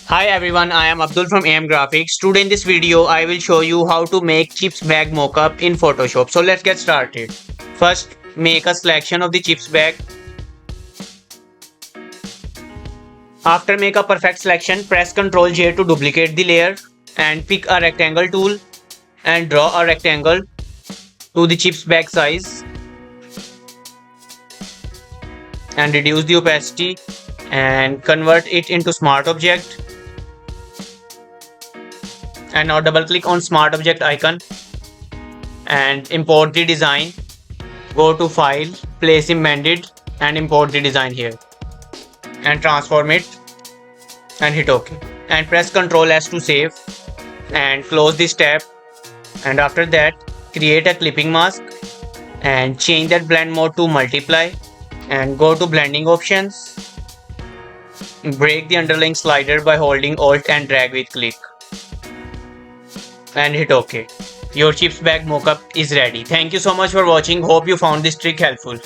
Hi everyone, I am Abdul from AM Graphix. Today in this video, I will show you how to make chips bag mockup in Photoshop. So let's get started. First, make a selection of the chips bag. After make a perfect selection, press Ctrl J to duplicate the layer and pick a rectangle tool and draw a rectangle to the chips bag size and reduce the opacity and convert it into smart object. And now double click on smart object icon and import the design. Go to file, place embedded and import the design here and transform it and hit OK and press Ctrl S to save and close this tab. And after that, create a clipping mask and change that blend mode to multiply and go to blending options. Break the underlying slider by holding Alt and drag with click and hit OK. Your chips bag mockup is ready. Thank you so much for watching. Hope you found this trick helpful.